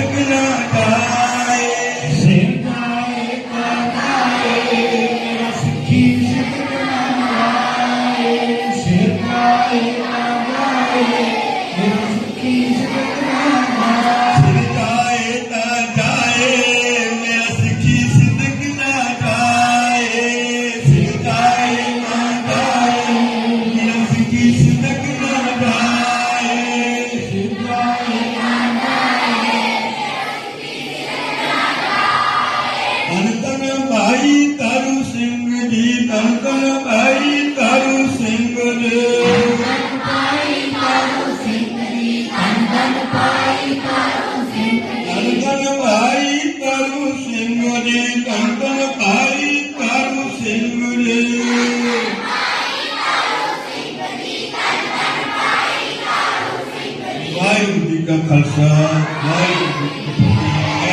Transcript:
सिदक ना गाए सिर गाए का गाए मेरा सिक्खी सिदक ना गाए सिर गाए का गाए मेरा सिक्खी सिदक ना गाए सिर गाए ता गाए मेरा सिखी सिदक ना गाए सिर गाए ना गाए मेरा सिखी सिदक ना गाए सिर गाए का गाए धन धन भाई तारू सिंह जी धन धन भाई तारू सिंह रे पाई तारू सिंह जी धन पाई तारू सिंह धन धन भाई तारू सिंह रे धन धन भाई तारू सिंह रे वाहिगुरू जी का खालसा वाहिगुरू जी की फतेह।